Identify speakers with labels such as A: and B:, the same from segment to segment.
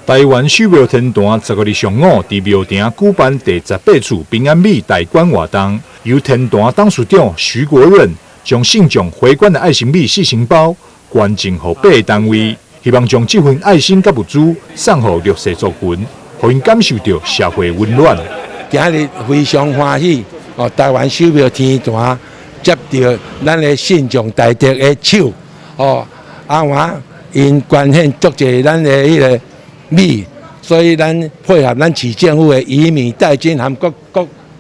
A: 台湾手庙天坛10月25日，伫庙埕举办第18次平安米大观活动，由天坛董事长徐国润将信众回捐的爱心米4成包捐赠予8个单位，希望将这份爱心甲物资送予弱势族群，互因感受到社会温暖。
B: 今日非常欢喜，台湾手庙天坛接到咱的信众大德的手，换因捐献足侪咱的迄个米，所以咱配合咱市政府的以米代金和各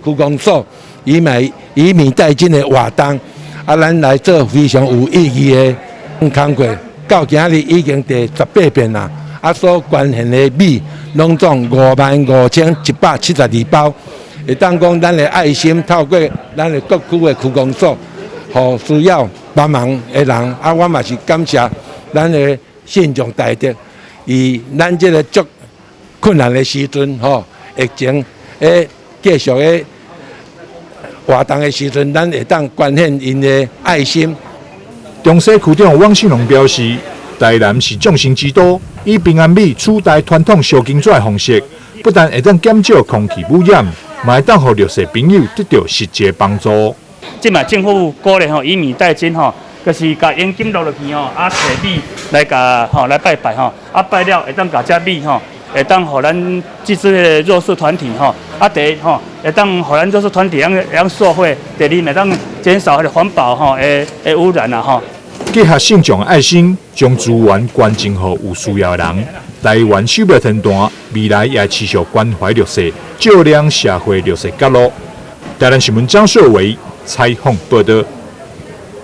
B: 区公所以米代金的活动，咱来做非常有意义的工作。到今日已经第18遍啦，所捐献的米拢总55172包，会当讲咱的爱心透过咱的各区的区公所，互需要帮忙的人，我嘛是感谢咱的信众大德。以咱这个足困难的时阵，疫情继续的活动的时阵，咱会当捐献因的爱心。
A: 中西区长汪信龙表示，台南是众神之都，以平安米取代传统烧金纸的方式，不但会当减少空气污染，嘛会当互弱势朋友得到实际帮助。
C: 即卖政府鼓励以米代金就是甲现金落去摕米来甲来拜拜拜了会当甲这米会当互咱这些弱势团体第一会当互咱弱势团体让受惠，第二会当减少环保的污染
A: 结合信众的爱心，将资源捐赠予有需要的人。台湾手庙天坛未来也持续关怀弱势，照亮社会弱势角落。台南新闻张硕维采访报道。